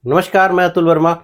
नमस्कार, मैं अतुल वर्मा।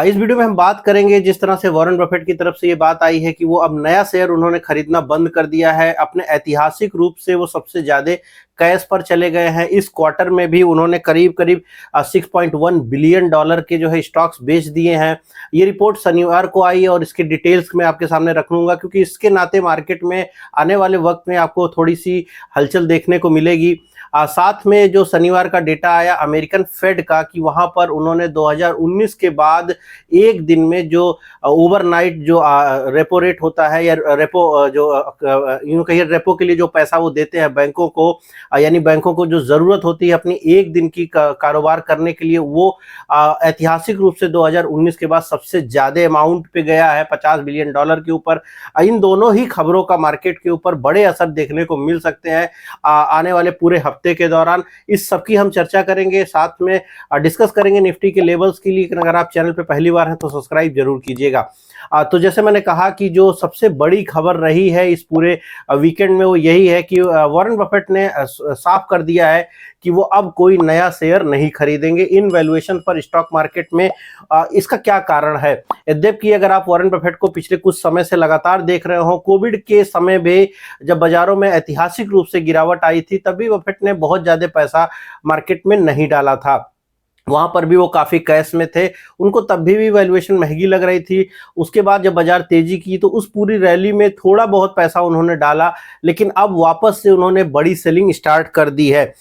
इस वीडियो में हम बात करेंगे जिस तरह से वॉरेन बफेट की तरफ से ये बात आई है कि वो अब नया शेयर उन्होंने खरीदना बंद कर दिया है। अपने ऐतिहासिक रूप से वो सबसे ज़्यादा कैश पर चले गए हैं। इस क्वार्टर में भी उन्होंने करीब-करीब 6.1 बिलियन डॉलर के जो है स्टॉक्स बेच दिए हैं। ये रिपोर्ट शनिवार को आई और इसके डिटेल्स मैं आपके सामने रख लूँगा क्योंकि इसके नाते मार्केट में आने वाले वक्त में आपको थोड़ी-सी हलचल देखने को मिलेगी। साथ में जो शनिवार का डेटा आया अमेरिकन फेड का कि वहाँ पर उन्होंने 2019 के बाद एक दिन में जो ओवरनाइट जो रेपो रेट होता है या रेपो जो यूँ कहिए रेपो के लिए जो पैसा वो देते हैं बैंकों को, यानी बैंकों को जो ज़रूरत होती है अपनी एक दिन की कारोबार करने के लिए, वो ऐतिहासिक रूप से 2019 के बाद सबसे ज़्यादा अमाउंट पे गया है, 50 बिलियन डॉलर के ऊपर। इन दोनों ही खबरों का मार्केट के ऊपर बड़े असर देखने को मिल सकते हैं आने वाले पूरे हफ्ते के दौरान। इस सब की हम चर्चा करेंगे, साथ में डिस्कस करेंगे निफ्टी के लेवल्स के लिए। अगर आप चैनल पे पहली बार हैं तो सब्सक्राइब जरूर कीजिएगा। तो जैसे मैंने कहा कि जो सबसे बड़ी खबर रही है इस पूरे वीकेंड में वो यही है कि वॉरेन बफेट ने साफ कर दिया है कि वो अब कोई नया शेयर नहीं खरीदेंगे इन वैल्यूएशन पर स्टॉक मार्केट में। इसका क्या कारण है? यद्यपि अगर आप वॉरेन बफेट को पिछले कुछ समय से लगातार देख रहे हो, कोविड के समय भी जब बाजारों में ऐतिहासिक रूप से गिरावट आई थी तभी बफेट ने बहुत ज्यादा पैसा मार्केट में नहीं डाला था। वहां पर भी वो काफी कैश में थे, उनको तब भी वैल्यूएशन महंगी लग रही थी। उसके बाद जब बाजार तेजी की तो उस पूरी रैली में थोड़ा बहुत पैसा उन्होंने डाला, लेकिन अब वापस से उन्होंने बड़ी सेलिंग स्टार्ट कर दी है।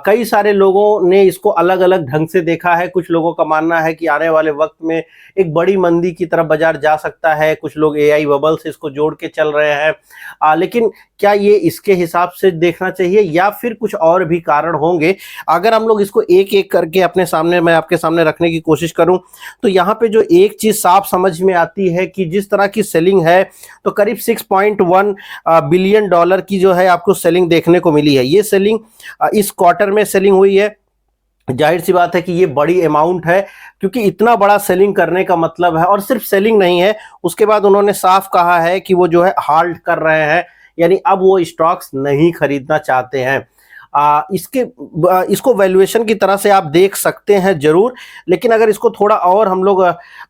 कई सारे लोगों ने इसको अलग अलग ढंग से देखा है। कुछ लोगों का मानना है कि आने वाले वक्त में एक बड़ी मंदी की तरफ बाजार जा सकता है। कुछ लोग एआई बबल से इसको जोड़ के चल रहे हैं। लेकिन क्या ये इसके हिसाब से देखना चाहिए या फिर कुछ और भी कारण होंगे? अगर हम लोग इसको एक एक करके अपने सामने मैं आपके सामने रखने की कोशिश करूं तो यहाँ पे जो एक चीज साफ समझ में आती है कि जिस तरह की सेलिंग है तो करीब 6.1 बिलियन डॉलर की जो है आपको सेलिंग देखने को मिली है। ये सेलिंग इस क्वार्टर में सेलिंग हुई है। जाहिर सी बात है कि ये बड़ी अमाउंट है क्योंकि इतना बड़ा सेलिंग करने का मतलब है, और सिर्फ सेलिंग नहीं है, उसके बाद उन्होंने साफ कहा है कि वो जो है हाल्ट कर रहे हैं, यानी अब वो स्टॉक्स नहीं खरीदना चाहते हैं। इसको वैल्यूएशन की तरह से आप देख सकते हैं जरूर, लेकिन अगर इसको थोड़ा और हम लोग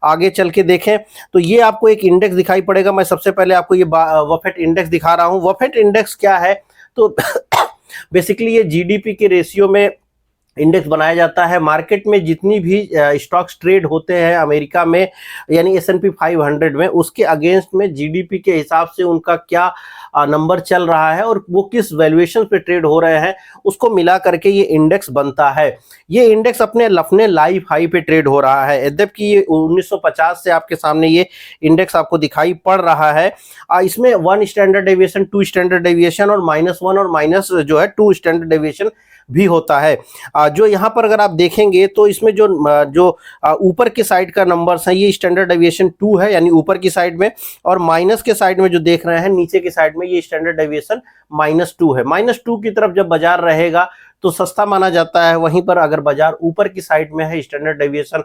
आगे चल के देखें तो ये आपको एक इंडेक्स दिखाई पड़ेगा। मैं सबसे पहले आपको ये बफेट इंडेक्स दिखा रहा हूँ। बफेट इंडेक्स क्या है? तो बेसिकली ये जीडीपी के रेशियो में इंडेक्स बनाया जाता है। मार्केट में जितनी भी स्टॉक्स ट्रेड होते हैं अमेरिका में, यानी S&P 500 में, उसके अगेंस्ट में जीडीपी के हिसाब से उनका क्या नंबर चल रहा है और वो किस वैल्यूएशन पे ट्रेड हो रहे हैं, उसको मिला करके ये इंडेक्स बनता है। ये इंडेक्स अपने लाइफ हाई पे ट्रेड हो रहा है। यद्यपि ये 1950 से आपके सामने ये इंडेक्स आपको दिखाई पड़ रहा है। इसमें 1 स्टैंडर्ड डेविएशन, 2 स्टैंडर्ड डेविएशन और -1 और माइनस जो है 2 स्टैंडर्ड डेविएशन भी होता है। जो यहाँ पर अगर आप देखेंगे तो इसमें जो ऊपर के साइड का नंबर्स है ये स्टैंडर्ड डेविएशन 2 है, यानी ऊपर की साइड में, और माइनस के साइड में जो देख रहे हैं नीचे की साइड में ये स्टैंडर्ड डेविएशन -2 है। -2 की तरफ जब बाजार रहेगा तो सस्ता माना जाता है, वहीं पर अगर बाजार ऊपर की साइड में है, स्टैंडर्ड डेविएशन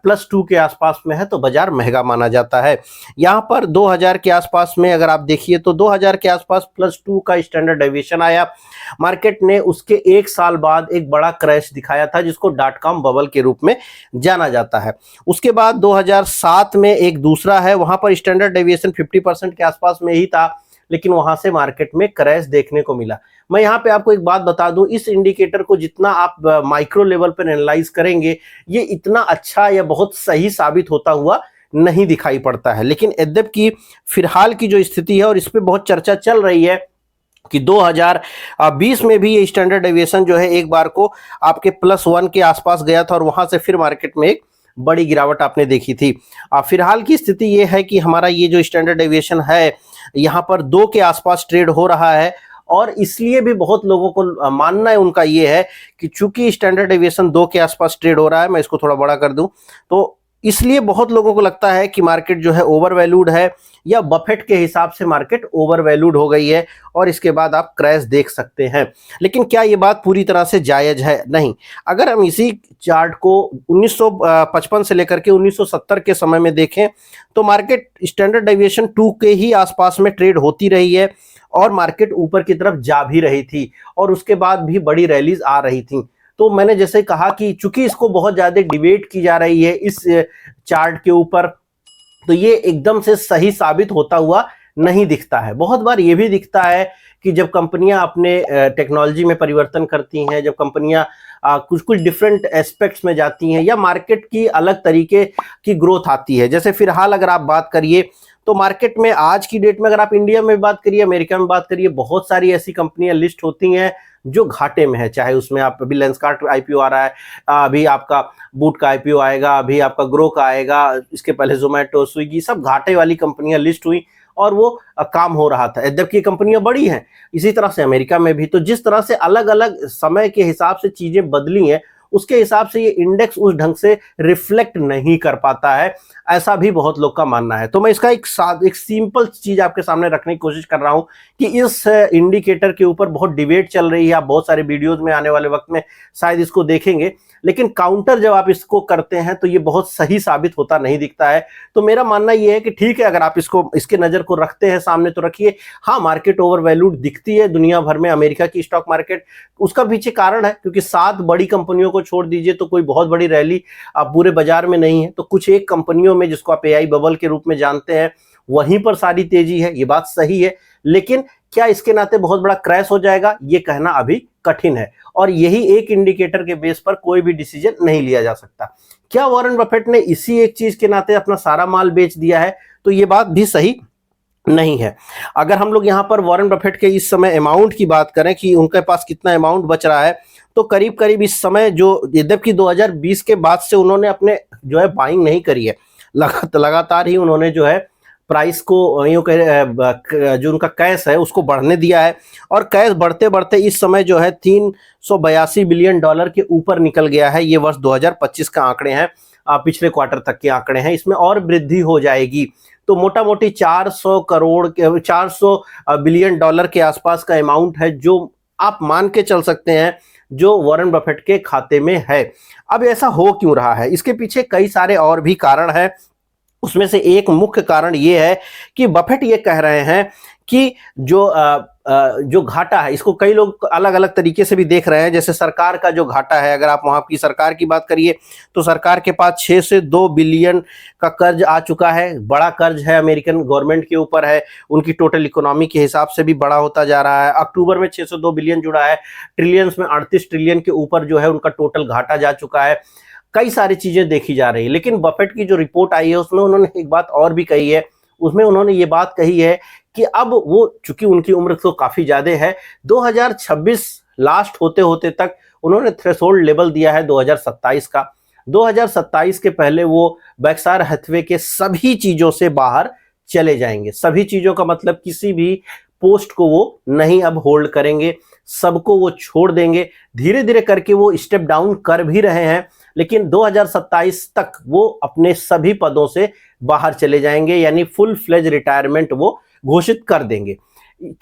+2 के आसपास में है, तो बाजार महंगा माना जाता है। यहाँ पर 2000 के आसपास में अगर आप देखिए तो 2000 के आसपास +2 का स्टैंडर्ड डेविएशन आया। मार्केट ने उसके एक साल बाद एक बड़ा क्रैश दिखाया था जिसको .com बबल के रूप में जाना जाता है। उसके बाद 2007 में एक दूसरा है, वहां पर स्टैंडर्ड डेविएशन 50% के आसपास में ही था, लेकिन वहां से मार्केट में क्रैश देखने को मिला। मैं यहाँ पे आपको एक बात बता दूं, इस इंडिकेटर को जितना आप माइक्रो लेवल पर एनालाइज करेंगे ये इतना अच्छा या बहुत सही साबित होता हुआ नहीं दिखाई पड़ता है। लेकिन यद्यपि फिलहाल की जो स्थिति है और इस पर बहुत चर्चा चल रही है कि 2020 में भी ये स्टैंडर्ड डेविएशन जो है एक बार को आपके +1 के आसपास गया था और वहां से फिर मार्केट में एक बड़ी गिरावट आपने देखी थी। फिलहाल की स्थिति ये है कि हमारा ये जो स्टैंडर्ड डेविएशन है यहाँ पर 2 के आसपास ट्रेड हो रहा है, और इसलिए भी बहुत लोगों को मानना है उनका ये है कि चूंकि स्टैंडर्ड डेविएशन 2 के आसपास ट्रेड हो रहा है, मैं इसको थोड़ा बड़ा कर दूं, तो इसलिए बहुत लोगों को लगता है कि मार्केट जो है ओवर वैल्यूड है या बफेट के हिसाब से मार्केट ओवर वैल्यूड हो गई है और इसके बाद आप क्रैश देख सकते हैं। लेकिन क्या ये बात पूरी तरह से जायज है? नहीं। अगर हम इसी चार्ट को 1955 से लेकर के 1970 के समय में देखें तो मार्केट स्टैंडर्ड डेविएशन 2 के ही आसपास में ट्रेड होती रही है और मार्केट ऊपर की तरफ जा भी रही थी और उसके बाद भी बड़ी रैलीज आ रही थी। तो मैंने जैसे कहा कि चूंकि इसको बहुत ज्यादा डिबेट की जा रही है इस चार्ट के ऊपर, तो ये एकदम से सही साबित होता हुआ नहीं दिखता है। बहुत बार ये भी दिखता है कि जब कंपनियां अपने टेक्नोलॉजी में परिवर्तन करती हैं, जब कंपनियां कुछ कुछ डिफरेंट एस्पेक्ट्स में जाती हैं, या मार्केट की अलग तरीके की ग्रोथ आती है। जैसे फिलहाल अगर आप बात करिए तो मार्केट में आज की डेट में अगर आप इंडिया में बात करिए, अमेरिका में बात करिए, बहुत सारी ऐसी कंपनियां लिस्ट होती हैं जो घाटे में है। चाहे उसमें आप अभी लेंसकार्ट आईपीओ आ रहा है, अभी आपका बूट का आईपीओ आएगा, अभी आपका ग्रो का आएगा, इसके पहले जोमेटो, स्विगी, सब घाटे वाली कंपनियां लिस्ट हुई और वो काम हो रहा था। जबकि कंपनियां बड़ी हैं। इसी तरह से अमेरिका में भी। तो जिस तरह से अलग अलग समय के हिसाब से चीजें बदली हैं, उसके हिसाब से ये इंडेक्स उस ढंग से रिफ्लेक्ट नहीं कर पाता है, ऐसा भी बहुत लोग का मानना है। तो मैं इसका एक सिंपल चीज आपके सामने रखने की कोशिश कर रहा हूं कि इस इंडिकेटर के ऊपर बहुत डिबेट चल रही है। आप बहुत सारे वीडियोज में आने वाले वक्त में शायद इसको देखेंगे, लेकिन काउंटर जब आप इसको करते हैं तो ये बहुत सही साबित होता नहीं दिखता है। तो मेरा मानना ये है कि ठीक है, अगर आप इसके नजर को रखते हैं सामने तो रखिए। हाँ, मार्केट ओवर वैल्यूड दिखती है दुनिया भर में, अमेरिका की स्टॉक मार्केट। उसका पीछे कारण है क्योंकि 7 बड़ी कंपनियों को छोड़ दीजिए तो कोई बहुत बड़ी रैली आप पूरे बाजार में नहीं है। तो कुछ एक कंपनियों में, जिसको आप एआई बबल के रूप में जानते हैं, वहीं पर सारी तेजी है, ये बात सही है। लेकिन क्या इसके नाते बहुत बड़ा क्रैश हो जाएगा, ये कहना अभी कठिन है। और यही एक इंडिकेटर के बेस पर कोई भी डिसीजन नहीं लिया जा सकता। क्या वॉरेन बफेट ने इसी एक चीज के नाते अपना सारा माल बेच दिया है? तो ये बात भी सही नहीं है। अगर हम लोग यहाँ पर वॉरेन बफेट के इस समय अमाउंट की बात करें कि उनके पास कितना अमाउंट बच रहा है, तो करीब करीब इस समय जो, यद्यपि 2020 के बाद से उन्होंने अपने जो है बाइंग नहीं करी है, लगातार ही उन्होंने जो है प्राइस को यूं कह, जो उनका कैश है उसको बढ़ने दिया है। और कैश बढ़ते बढ़ते इस समय जो है $382 बिलियन के ऊपर निकल गया है। ये वर्ष 2025 का आंकड़े हैं, पिछले क्वार्टर तक के आंकड़े हैं। इसमें और वृद्धि हो जाएगी। तो मोटा मोटी 400 बिलियन डॉलर के आसपास का अमाउंट है जो आप मान के चल सकते हैं जो वॉरेन बफेट के खाते में है। अब ऐसा हो क्यों रहा है? इसके पीछे कई सारे और भी कारण हैं। उसमें से एक मुख्य कारण ये है कि बफेट ये कह रहे हैं कि जो घाटा है, इसको कई लोग अलग अलग तरीके से भी देख रहे हैं। जैसे सरकार का जो घाटा है, अगर आप वहां की सरकार की बात करिए तो सरकार के पास 6 से 2 बिलियन का कर्ज आ चुका है। बड़ा कर्ज है, अमेरिकन गवर्नमेंट के ऊपर है। उनकी टोटल इकोनॉमी के हिसाब से भी बड़ा होता जा रहा है। अक्टूबर में 602 बिलियन जुड़ा है। ट्रिलियंस में 38 ट्रिलियन के ऊपर जो है उनका टोटल घाटा जा चुका है। कई सारी चीजें देखी जा रही है। लेकिन बफेट की जो रिपोर्ट आई है उसमें उन्होंने एक बात और भी कही है। उसमें उन्होंने ये बात कही है कि अब वो, चूंकि उनकी उम्र तो काफी ज्यादा है, 2026 लास्ट होते होते तक उन्होंने थ्रेशोल्ड लेवल दिया है 2027 का। 2027 के पहले वो बेर्कशायर हैथवे के सभी चीजों से बाहर चले जाएंगे। सभी चीजों का मतलब किसी भी पोस्ट को वो नहीं अब होल्ड करेंगे, सबको वो छोड़ देंगे। धीरे धीरे करके वो स्टेप डाउन कर भी रहे हैं, लेकिन 2027 तक वो अपने सभी पदों से बाहर चले जाएंगे, यानी फुल फ्लेज रिटायरमेंट वो घोषित कर देंगे।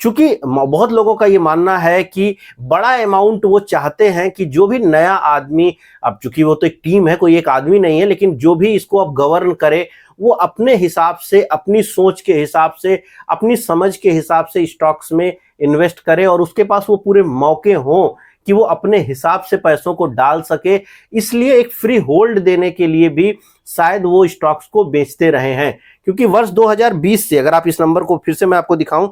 चूंकि बहुत लोगों का ये मानना है कि बड़ा अमाउंट वो चाहते हैं कि जो भी नया आदमी, अब चूंकि वो तो एक टीम है, कोई एक आदमी नहीं है, लेकिन जो भी इसको अब गवर्न करे वो अपने हिसाब से, अपनी सोच के हिसाब से, अपनी समझ के हिसाब से स्टॉक्स में इन्वेस्ट करे और उसके पास वो पूरे मौके हों कि वो अपने हिसाब से पैसों को डाल सके। इसलिए एक फ्री होल्ड देने के लिए भी शायद वो स्टॉक्स को बेचते रहे हैं। क्योंकि वर्ष 2020 से, अगर आप इस नंबर को फिर से मैं आपको दिखाऊं,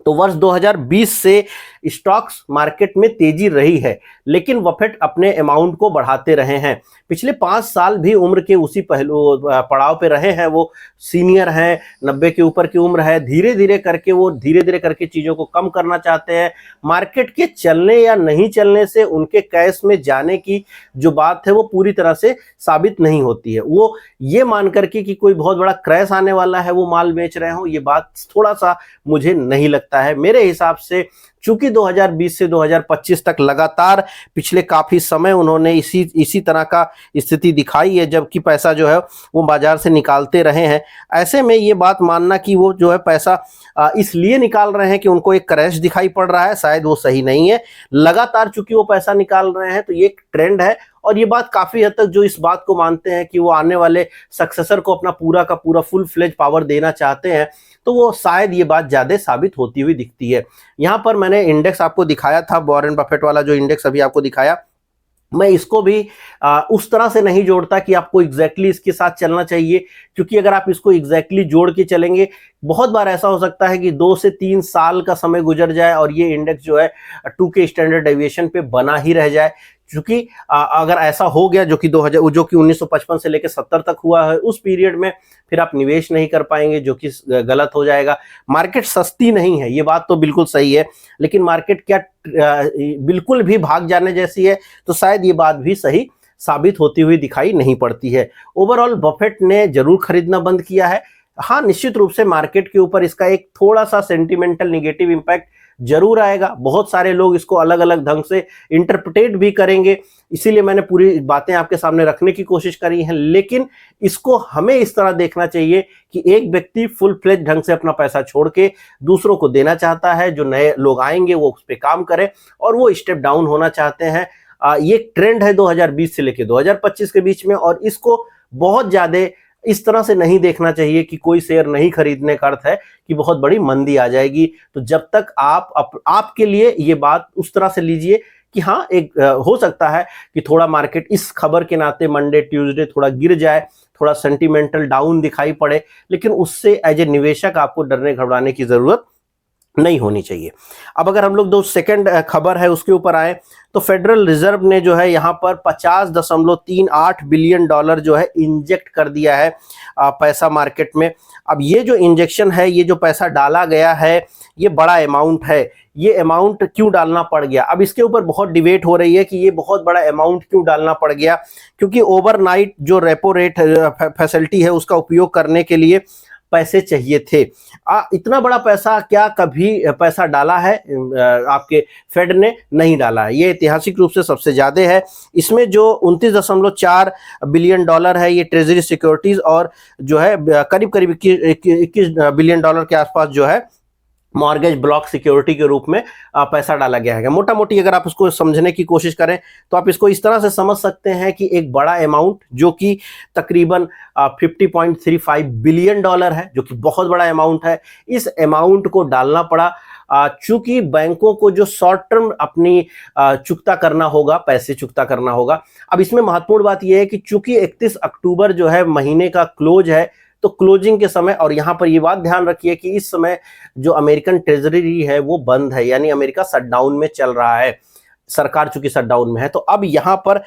तो वर्ष 2020 से स्टॉक्स मार्केट में तेजी रही है, लेकिन बफेट अपने अमाउंट को बढ़ाते रहे हैं। पिछले 5 साल भी उम्र के उसी पड़ाव पे रहे हैं। वो सीनियर हैं, 90 के ऊपर की उम्र है। धीरे धीरे करके चीजों को कम करना चाहते हैं। मार्केट के चलने या नहीं चलने से उनके कैश में जाने की जो बात है वो पूरी तरह से साबित नहीं होती है। वो ये मान करके कि कोई बहुत बड़ा क्रैश आने वाला है वो माल बेच रहे हो, ये बात थोड़ा सा मुझे नहीं लगता है। मेरे हिसाब से चूंकि 2020 से 2025 तक लगातार पिछले काफी समय उन्होंने इसी तरह का स्थिति दिखाई है, जबकि पैसा जो है वो बाजार से निकालते रहे हैं। ऐसे में ये बात मानना कि वो जो है पैसा इसलिए निकाल रहे हैं कि उनको एक क्रैश दिखाई पड़ रहा है, शायद वो सही नहीं है। लगातार चूंकि वो पैसा निकाल रहे हैं तो ये एक ट्रेंड है। और ये बात काफी हद तक जो इस बात को मानते हैं कि वो आने वाले सक्सेसर को अपना पूरा का पूरा फुल फ्लेज पावर देना चाहते हैं, तो वो शायद ये बात ज्यादा साबित होती हुई दिखती है। यहाँ पर मैंने इंडेक्स आपको दिखाया था, वॉरेन बफेट वाला जो इंडेक्स अभी आपको दिखाया, मैं इसको भी उस तरह से नहीं जोड़ता कि आपको एग्जैक्टली इसके साथ चलना चाहिए, क्योंकि अगर आप इसको एग्जैक्टली जोड़ के चलेंगे, बहुत बार ऐसा हो सकता है कि 2 से 3 साल का समय गुजर जाए और ये इंडेक्स जो है 2 के स्टैंडर्ड डेविएशन पे बना ही रह जाए। क्योंकि अगर ऐसा हो गया जो कि 1955 से लेकर 70 तक हुआ है, उस पीरियड में फिर आप निवेश नहीं कर पाएंगे, जो कि गलत हो जाएगा। मार्केट सस्ती नहीं है, ये बात तो बिल्कुल सही है, लेकिन मार्केट क्या बिल्कुल भी भाग जाने जैसी है? तो शायद ये बात भी सही साबित होती हुई दिखाई नहीं पड़ती है। ओवरऑल बफेट ने जरूर खरीदना बंद किया है। हाँ, निश्चित रूप से मार्केट के ऊपर इसका एक थोड़ा सा सेंटिमेंटल नेगेटिव इंपैक्ट जरूर आएगा। बहुत सारे लोग इसको अलग अलग ढंग से इंटरप्रिटेट भी करेंगे, इसीलिए मैंने पूरी बातें आपके सामने रखने की कोशिश करी है। लेकिन इसको हमें इस तरह देखना चाहिए कि एक व्यक्ति फुल फ्लेज ढंग से अपना पैसा छोड़ के दूसरों को देना चाहता है, जो नए लोग आएंगे वो उस पर काम करें और वो स्टेप डाउन होना चाहते हैं। ये ट्रेंड है 2020 से लेकर 2025 के बीच में, और इसको बहुत ज्यादा इस तरह से नहीं देखना चाहिए कि कोई शेयर नहीं खरीदने का अर्थ है कि बहुत बड़ी मंदी आ जाएगी। तो जब तक आपके लिए ये बात उस तरह से लीजिए कि हाँ, एक हो सकता है कि थोड़ा मार्केट इस खबर के नाते मंडे ट्यूसडे थोड़ा गिर जाए, थोड़ा सेंटिमेंटल डाउन दिखाई पड़े, लेकिन उससे एज ए निवेशक आपको डरने घबराने की जरूरत नहीं होनी चाहिए। अब अगर हम लोग दो सेकंड खबर है उसके ऊपर आए, तो फेडरल रिजर्व ने जो है यहाँ पर 50.38 बिलियन डॉलर जो है इंजेक्ट कर दिया है पैसा मार्केट में। अब ये जो इंजेक्शन है, ये जो पैसा डाला गया है, ये बड़ा अमाउंट है। ये अमाउंट क्यों डालना पड़ गया? अब इसके ऊपर बहुत डिबेट हो रही है कि ये बहुत बड़ा अमाउंट क्यों डालना पड़ गया, क्योंकि ओवरनाइट जो रेपो रेट फैसिलिटी है उसका उपयोग करने के लिए पैसे चाहिए थे। इतना बड़ा पैसा क्या कभी पैसा डाला है आपके फेड ने? नहीं डाला है। ये ऐतिहासिक रूप से सबसे ज्यादा है। इसमें जो 29.4 बिलियन डॉलर है ये ट्रेजरी सिक्योरिटीज, और जो है करीब करीब 21 बिलियन डॉलर के आसपास जो है मॉर्गेज ब्लॉक सिक्योरिटी के रूप में पैसा डाला गया है। मोटा मोटी अगर आप इसको समझने की कोशिश करें तो आप इसको इस तरह से समझ सकते हैं कि एक बड़ा अमाउंट जो कि तकरीबन 50.35 बिलियन डॉलर है, जो कि बहुत बड़ा अमाउंट है, इस अमाउंट को डालना पड़ा चूंकि बैंकों को जो शॉर्ट टर्म अपनी चुकता करना होगा, पैसे चुकता करना होगा। अब इसमें महत्वपूर्ण बात यह है कि चूंकि 31 अक्टूबर जो है महीने का क्लोज है, तो क्लोजिंग के समय, और यहां पर ये बात ध्यान रखिए कि इस समय जो अमेरिकन ट्रेजरी है वो बंद है, यानी अमेरिका शटडाउन में चल रहा है, सरकार चूंकि शटडाउन में है। तो अब यहां पर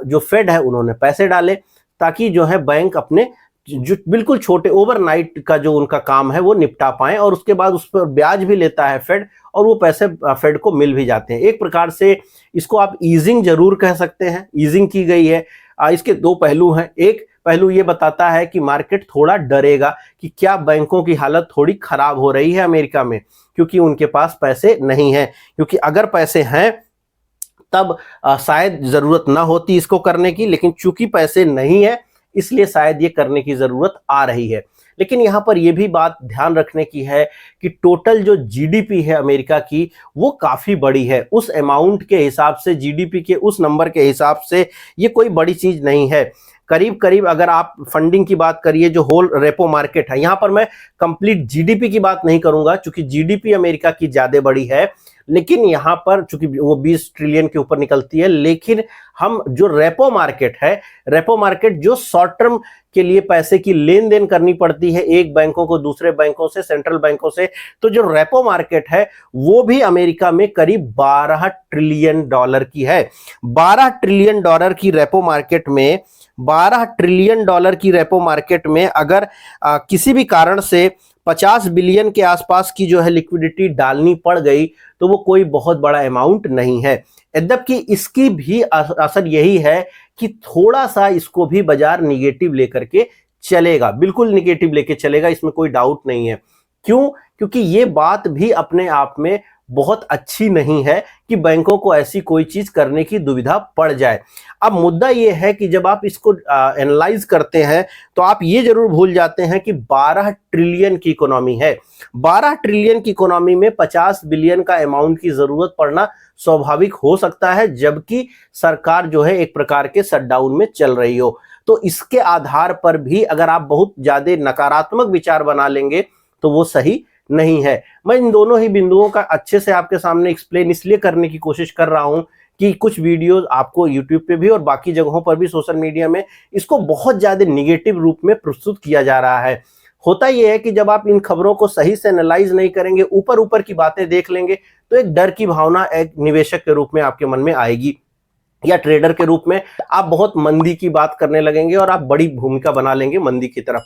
जो फेड है उन्होंने पैसे डाले ताकि जो है बैंक अपने जो बिल्कुल छोटे ओवरनाइट का जो उनका काम है वो निपटा पाए, और उसके बाद उस पर ब्याज भी लेता है फेड, और वो पैसे फेड को मिल भी जाते हैं। एक प्रकार से इसको आप ईजिंग जरूर कह सकते हैं, ईजिंग की गई है। इसके दो पहलू हैं। एक पहलू ये बताता है कि मार्केट थोड़ा डरेगा कि क्या बैंकों की हालत थोड़ी खराब हो रही है अमेरिका में, क्योंकि उनके पास पैसे नहीं है। क्योंकि अगर पैसे हैं तब शायद जरूरत ना होती इसको करने की, लेकिन चूंकि पैसे नहीं है इसलिए शायद ये करने की जरूरत आ रही है। लेकिन यहां पर यह भी बात ध्यान रखने की है कि टोटल जो जीडीपी है अमेरिका की वो काफी बड़ी है। उस अमाउंट के हिसाब से, जीडीपी के उस नंबर के हिसाब से ये कोई बड़ी चीज नहीं है। करीब करीब अगर आप फंडिंग की बात करिए, जो होल रेपो मार्केट है, यहां पर मैं कंप्लीट जीडीपी की बात नहीं करूंगा क्योंकि जीडीपी अमेरिका की ज्यादा बड़ी है, लेकिन यहां पर चूंकि वो 20 ट्रिलियन के ऊपर निकलती है। लेकिन हम जो रेपो मार्केट है, रेपो मार्केट जो शॉर्ट टर्म के लिए पैसे की लेन देन करनी पड़ती है एक बैंकों को दूसरे बैंकों से, सेंट्रल बैंकों से, तो जो रेपो मार्केट है वो भी अमेरिका में करीब 12 ट्रिलियन डॉलर की है। 12 ट्रिलियन डॉलर की रेपो मार्केट में, 12 ट्रिलियन डॉलर की रेपो मार्केट में अगर किसी भी कारण से 50 बिलियन के आसपास की जो है लिक्विडिटी डालनी पड़ गई तो वो कोई बहुत बड़ा अमाउंट नहीं है। यद्यपि इसकी भी असर यही है कि थोड़ा सा इसको भी बाजार निगेटिव लेकर के चलेगा, बिल्कुल निगेटिव लेके चलेगा, इसमें कोई डाउट नहीं है। क्यों? क्योंकि ये बात भी अपने आप में बहुत अच्छी नहीं है कि बैंकों को ऐसी कोई चीज करने की दुविधा पड़ जाए। अब मुद्दा यह है कि जब आप इसको एनालाइज करते हैं तो आप ये जरूर भूल जाते हैं कि 12 ट्रिलियन की इकोनॉमी है। 12 ट्रिलियन की इकोनॉमी में 50 बिलियन का अमाउंट की जरूरत पड़ना स्वाभाविक हो सकता है, जबकि सरकार जो है एक प्रकार के शटडाउन में चल रही हो। तो इसके आधार पर भी अगर आप बहुत ज्यादा नकारात्मक विचार बना लेंगे तो वो सही नहीं है। मैं इन दोनों ही बिंदुओं का अच्छे से आपके सामने एक्सप्लेन इसलिए करने की कोशिश कर रहा हूं कि कुछ वीडियोस आपको यूट्यूब पे भी और बाकी जगहों पर भी सोशल मीडिया में इसको बहुत ज़्यादा निगेटिव रूप में प्रस्तुत किया जा रहा है। होता यह है कि जब आप इन खबरों को सही से एनालाइज नहीं करेंगे, ऊपर ऊपर की बातें देख लेंगे, तो एक डर की भावना एक निवेशक के रूप में आपके मन में आएगी, या ट्रेडर के रूप में आप बहुत मंदी की बात करने लगेंगे और आप बड़ी भूमिका बना लेंगे मंदी की तरफ।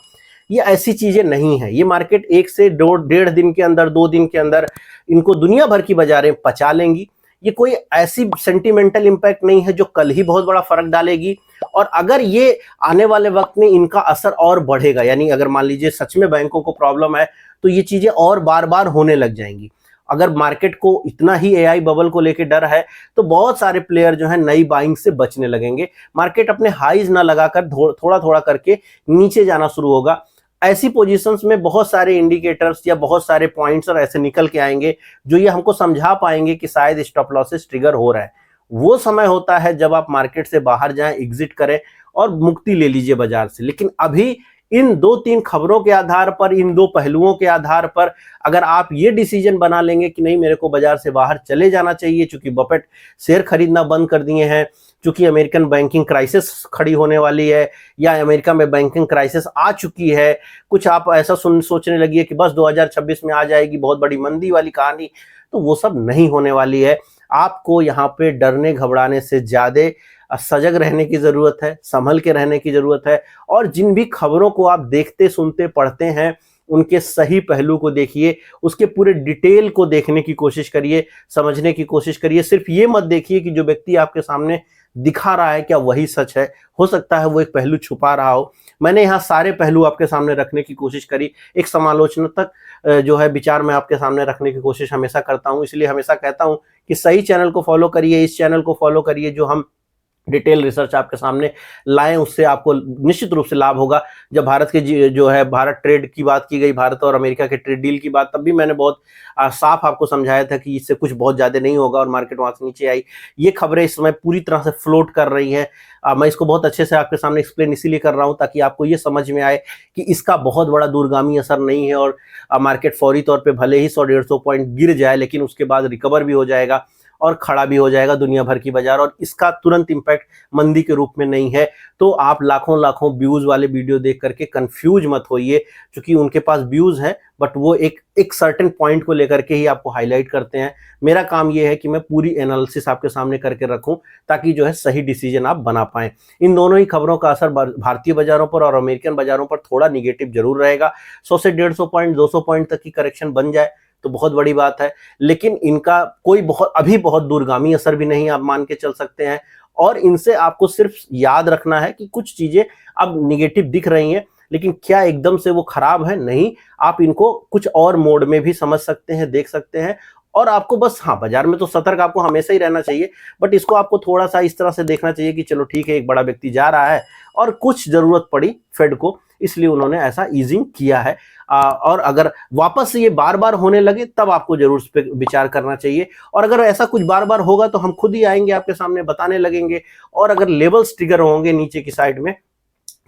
ये ऐसी चीजें नहीं है। ये मार्केट 1 से 1.5 दिन के अंदर, 2 दिन के अंदर इनको दुनिया भर की बाजारें पचा लेंगी। ये कोई ऐसी सेंटिमेंटल इंपैक्ट नहीं है जो कल ही बहुत बड़ा फर्क डालेगी। और अगर ये आने वाले वक्त में इनका असर और बढ़ेगा, यानी अगर मान लीजिए सच में बैंकों को प्रॉब्लम है, तो ये चीजें और बार बार होने लग जाएंगी। अगर मार्केट को इतना ही एआई बबल को लेकर डर है, तो बहुत सारे प्लेयर जो है नई बाइंग से बचने लगेंगे। मार्केट अपने हाईज ना लगाकर थोड़ा थोड़ा करके नीचे जाना शुरू होगा। ऐसी पोजीशंस में बहुत सारे इंडिकेटर्स या बहुत सारे पॉइंट्स और ऐसे निकल के आएंगे जो ये हमको समझा पाएंगे कि शायद स्टॉप लॉसेस ट्रिगर हो रहा है। वो समय होता है जब आप मार्केट से बाहर जाएं, एग्जिट करें और मुक्ति ले लीजिए बाजार से। लेकिन अभी इन 2-3 खबरों के आधार पर, इन 2 पहलुओं के आधार पर अगर आप ये डिसीजन बना लेंगे कि नहीं, मेरे को बाजार से बाहर चले जाना चाहिए, चूंकि बफेट शेयर खरीदना बंद कर दिए हैं, चूंकि अमेरिकन बैंकिंग क्राइसिस खड़ी होने वाली है, या अमेरिका में बैंकिंग क्राइसिस आ चुकी है, कुछ आप ऐसा सोचने लगी है कि बस 2026 में आ जाएगी बहुत बड़ी मंदी वाली कहानी, तो वो सब नहीं होने वाली है। आपको यहाँ पे डरने घबराने से ज्यादा सजग रहने की जरूरत है, संभल के रहने की जरूरत है। और जिन भी खबरों को आप देखते, सुनते, पढ़ते हैं, उनके सही पहलू को देखिए, उसके पूरे डिटेल को देखने की कोशिश करिए, समझने की कोशिश करिए। सिर्फ ये मत देखिए कि जो व्यक्ति आपके सामने दिखा रहा है क्या वही सच है। हो सकता है वो एक पहलू छुपा रहा हो। मैंने यहाँ सारे पहलू आपके सामने रखने की कोशिश करी। एक समालोचनात्मक जो है विचार मैं आपके सामने रखने की कोशिश हमेशा करता हूँ। इसलिए हमेशा कहता हूँ कि सही चैनल को फॉलो करिए, इस चैनल को फॉलो करिए, जो हम डिटेल रिसर्च आपके सामने लाएं, उससे आपको निश्चित रूप से लाभ होगा। जब भारत के जो है भारत ट्रेड की बात की गई, भारत और अमेरिका के ट्रेड डील की बात, तब भी मैंने बहुत साफ आपको समझाया था कि इससे कुछ बहुत ज़्यादा नहीं होगा और मार्केट वहाँ से नीचे आई। ये खबरें इस समय पूरी तरह से फ्लोट कर रही हैं। मैं इसको बहुत अच्छे से आपके सामने एक्सप्लेन इसीलिए कर रहा हूँ ताकि आपको ये समझ में आए कि इसका बहुत बड़ा दूरगामी असर नहीं है और मार्केट फौरी तौर पर भले ही 100-150 पॉइंट गिर जाए, लेकिन उसके बाद रिकवर भी हो जाएगा और खड़ा भी हो जाएगा दुनिया भर की बाजार। और इसका तुरंत इंपैक्ट मंदी के रूप में नहीं है। तो आप लाखों लाखों व्यूज वाले वीडियो देख करके कंफ्यूज मत होइए, क्योंकि उनके पास व्यूज है बट वो एक सर्टेन पॉइंट को लेकर के ही आपको हाईलाइट करते हैं। मेरा काम ये है कि मैं पूरी एनालिसिस आपके सामने करके रखूं ताकि जो है सही डिसीजन आप बना पाएं। इन दोनों ही खबरों का असर भारतीय बाजारों पर और अमेरिकन बाजारों पर थोड़ा निगेटिव जरूर रहेगा। 100 से 150 पॉइंट, 200 पॉइंट तक की करेक्शन बन जाए तो बहुत बड़ी बात है, लेकिन इनका कोई अभी बहुत दूरगामी असर भी नहीं आप मान के चल सकते हैं। और इनसे आपको सिर्फ याद रखना है कि कुछ चीजें अब निगेटिव दिख रही हैं, लेकिन क्या एकदम से वो खराब है? नहीं, आप इनको कुछ और मोड में भी समझ सकते हैं, देख सकते हैं। और आपको बस, हाँ, बाजार में तो सतर्क आपको हमेशा ही रहना चाहिए, बट इसको आपको थोड़ा सा इस तरह से देखना चाहिए कि चलो ठीक है, एक बड़ा व्यक्ति जा रहा है और कुछ जरूरत पड़ी फेड को, इसलिए उन्होंने ऐसा ईजिंग किया है। और अगर वापस से ये बार बार होने लगे तब आपको जरूर इस पर विचार करना चाहिए। और अगर ऐसा कुछ बार बार होगा तो हम खुद ही आएंगे आपके सामने, बताने लगेंगे। और अगर लेवल्स ट्रिगर होंगे नीचे की साइड में,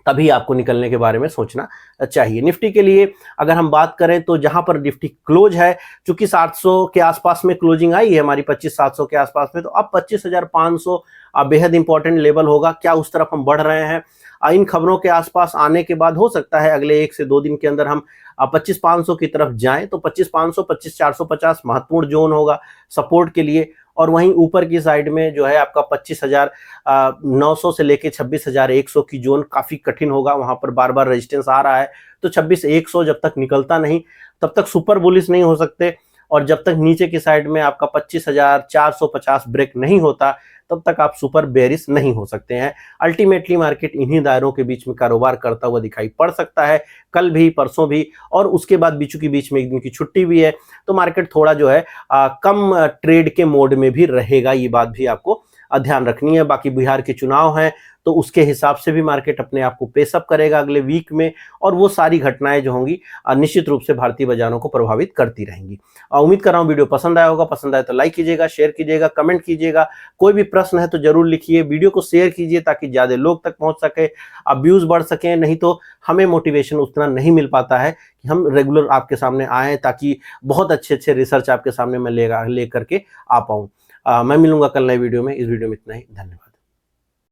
तभी आपको निकलने के बारे में सोचना चाहिए। निफ्टी के लिए अगर हम बात करें तो जहां पर निफ्टी क्लोज है, चूंकि 700 के आसपास में क्लोजिंग आई है हमारी, 25,700 के आसपास में, तो अब 25,500 बेहद इंपॉर्टेंट लेवल होगा। क्या उस तरफ हम बढ़ रहे हैं? इन खबरों के आसपास आने के बाद हो सकता है अगले 1 से 2 दिन के अंदर हम 25,500 की तरफ जाएं। तो 25,500, 25,450 महत्वपूर्ण जोन होगा सपोर्ट के लिए। और वहीं ऊपर की साइड में जो है आपका 25,900 से लेके 26,100 की जोन काफी कठिन होगा, वहां पर बार बार रेजिस्टेंस आ रहा है। तो 26,100 जब तक निकलता नहीं तब तक सुपर बुलिश नहीं हो सकते, और जब तक नीचे की साइड में आपका 25,450 ब्रेक नहीं होता तब तक आप सुपर बेरिश नहीं हो सकते हैं। अल्टीमेटली मार्केट इन्हीं दायरों के बीच में कारोबार करता हुआ दिखाई पड़ सकता है, कल भी, परसों भी, और उसके बाद बीचों के बीच में एक दिन की छुट्टी भी है, तो मार्केट थोड़ा जो है कम ट्रेड के मोड में भी रहेगा। ये बात भी आपको ध्यान रखनी है। बाकी बिहार के चुनाव हैं तो उसके हिसाब से भी मार्केट अपने आप को पेसअप करेगा अगले वीक में, और वो सारी घटनाएं जो होंगी निश्चित रूप से भारतीय बाजारों को प्रभावित करती रहेंगी। उम्मीद कर रहा हूं वीडियो पसंद आया होगा। पसंद आए तो लाइक कीजिएगा, शेयर कीजिएगा, कमेंट कीजिएगा। कोई भी प्रश्न है तो जरूर लिखिए, वीडियो को शेयर कीजिए ताकि ज्यादा लोग तक पहुंच सके, व्यूज बढ़ सके। नहीं तो हमें मोटिवेशन उतना नहीं मिल पाता है कि हम रेगुलर आपके सामने आए, ताकि बहुत अच्छे अच्छे रिसर्च आपके सामने मैं ले करके आ पाऊँ। मैं मिलूंगा कल नए वीडियो में। इस वीडियो में इतना ही, धन्यवाद।